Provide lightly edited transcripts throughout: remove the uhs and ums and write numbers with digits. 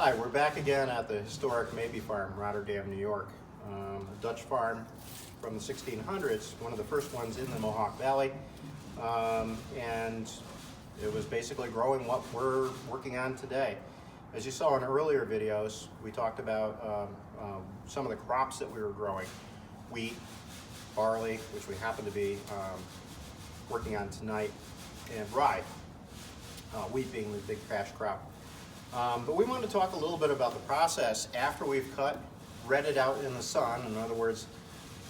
Hi, we're back again at the historic Mabee Farm, Rotterdam, New York. A Dutch farm from the 1600s, one of the first ones in the Mohawk Valley. And it was basically growing what we're working on today. As you saw in earlier videos, we talked about some of the crops that we were growing. Wheat, barley, which we happen to be working on tonight, and rye. Wheat being the big cash crop. But we want to talk a little bit about the process after we've cut, red it out in the sun. In other words,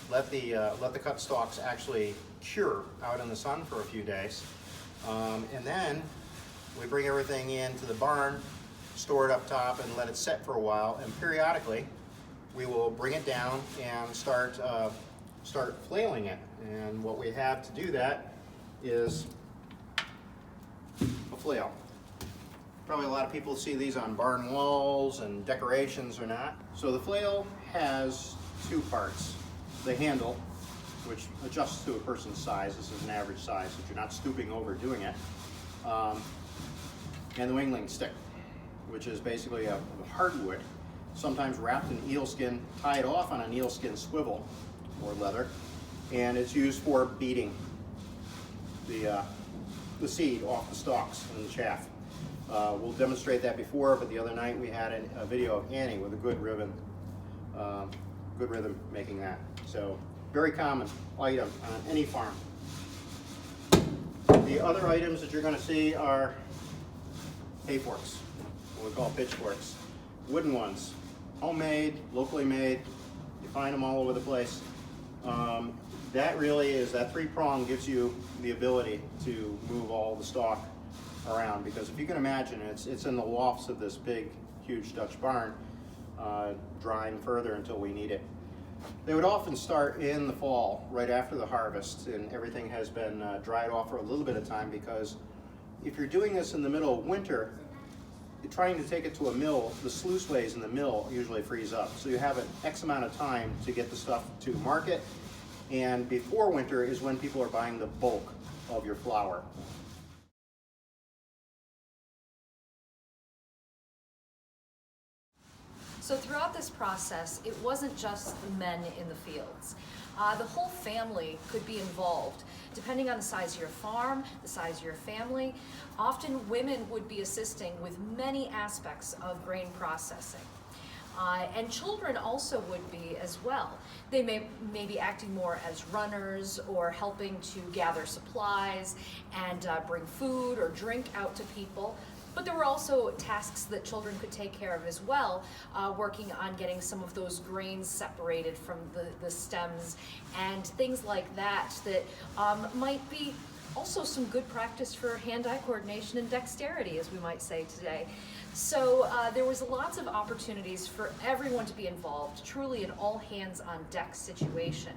let the cut stalks actually cure out in the sun for a few days. And then we bring everything into the barn, store it up top, and let it set for a while. And periodically, we will bring it down and start flailing it. And what we have to do that is a flail. Probably a lot of people see these on barn walls and decorations or not. So the flail has two parts. The handle, which adjusts to a person's size. This is an average size, so you're not stooping over doing it. And the wingling stick, which is basically a hardwood, sometimes wrapped in eelskin, tied off on an eelskin swivel or leather, and it's used for beating the seed off the stalks and the chaff. We'll demonstrate that before, but the other night we had a video of Annie with a good rhythm making that. So very common item on any farm. The other items that you're going to see are hay forks, what we call pitchforks. Wooden ones, homemade, locally made. You find them all over the place. That really is, that three-prong gives you the ability to move all the stalk around, because if you can imagine, it's in the lofts of this big, huge Dutch barn, drying further until we need it. They would often start in the fall, right after the harvest, and everything has been dried off for a little bit of time, because if you're doing this in the middle of winter, you're trying to take it to a mill, the sluiceways in the mill usually freeze up. So you have an X amount of time to get the stuff to market, and before winter is when people are buying the bulk of your flour. So throughout this process, it wasn't just the men in the fields. The whole family could be involved, depending on the size of your farm, the size of your family. Often women would be assisting with many aspects of grain processing. And children also would be as well. They may be acting more as runners or helping to gather supplies and bring food or drink out to people. But there were also tasks that children could take care of as well, working on getting some of those grains separated from the stems and things like that might be also some good practice for hand-eye coordination and dexterity, as we might say today. So there was lots of opportunities for everyone to be involved, truly an all-hands-on-deck situation.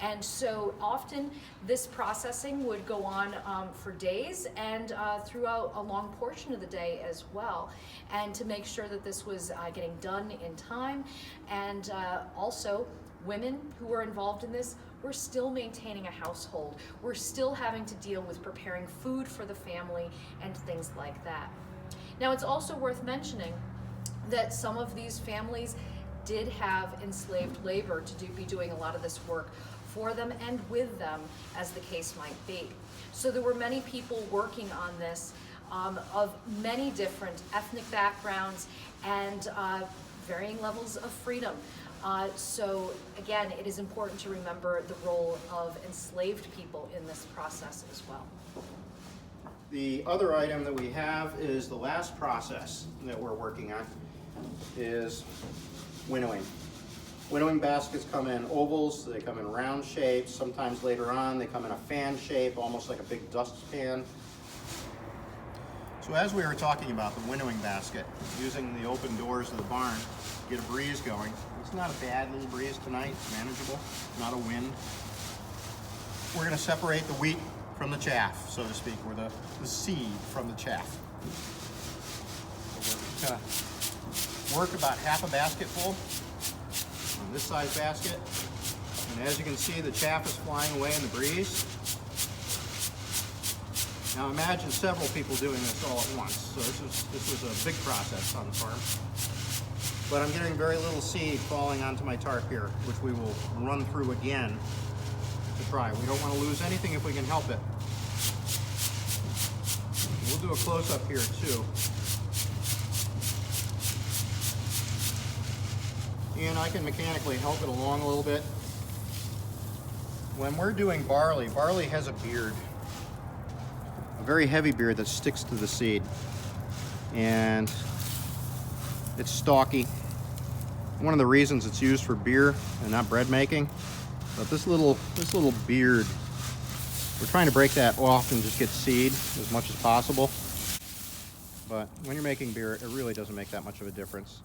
And so often this processing would go on for days and throughout a long portion of the day as well. And to make sure that this was getting done in time. And also women who were involved in this were still maintaining a household. We're still having to deal with preparing food for the family and things like that. Now it's also worth mentioning that some of these families did have enslaved labor to be doing a lot of this work for them and with them, as the case might be. So there were many people working on this of many different ethnic backgrounds and varying levels of freedom. So again, it is important to remember the role of enslaved people in this process as well. The other item that we have is the last process that we're working on is winnowing. Winnowing baskets come in ovals, they come in round shapes, sometimes later on they come in a fan shape, almost like a big dustpan. So as we were talking about the winnowing basket, using the open doors of the barn to get a breeze going, it's not a bad little breeze tonight, it's manageable, not a wind. We're going to separate the wheat from the chaff, so to speak, or the seed from the chaff. So we're going to work about half a basket full on this size basket, and as you can see, the chaff is flying away in the breeze. Now imagine several people doing this all at once. So this was a big process on the farm. but I'm getting very little seed falling onto my tarp here, which we will run through again to try. We don't want to lose anything if we can help it. We'll do a close-up here too. And I can mechanically help it along a little bit. When we're doing barley, barley has a beard, a very heavy beard that sticks to the seed. And it's stalky. One of the reasons it's used for beer and not bread making. But this little beard, we're trying to break that off and just get seed as much as possible. But when you're making beer, it really doesn't make that much of a difference.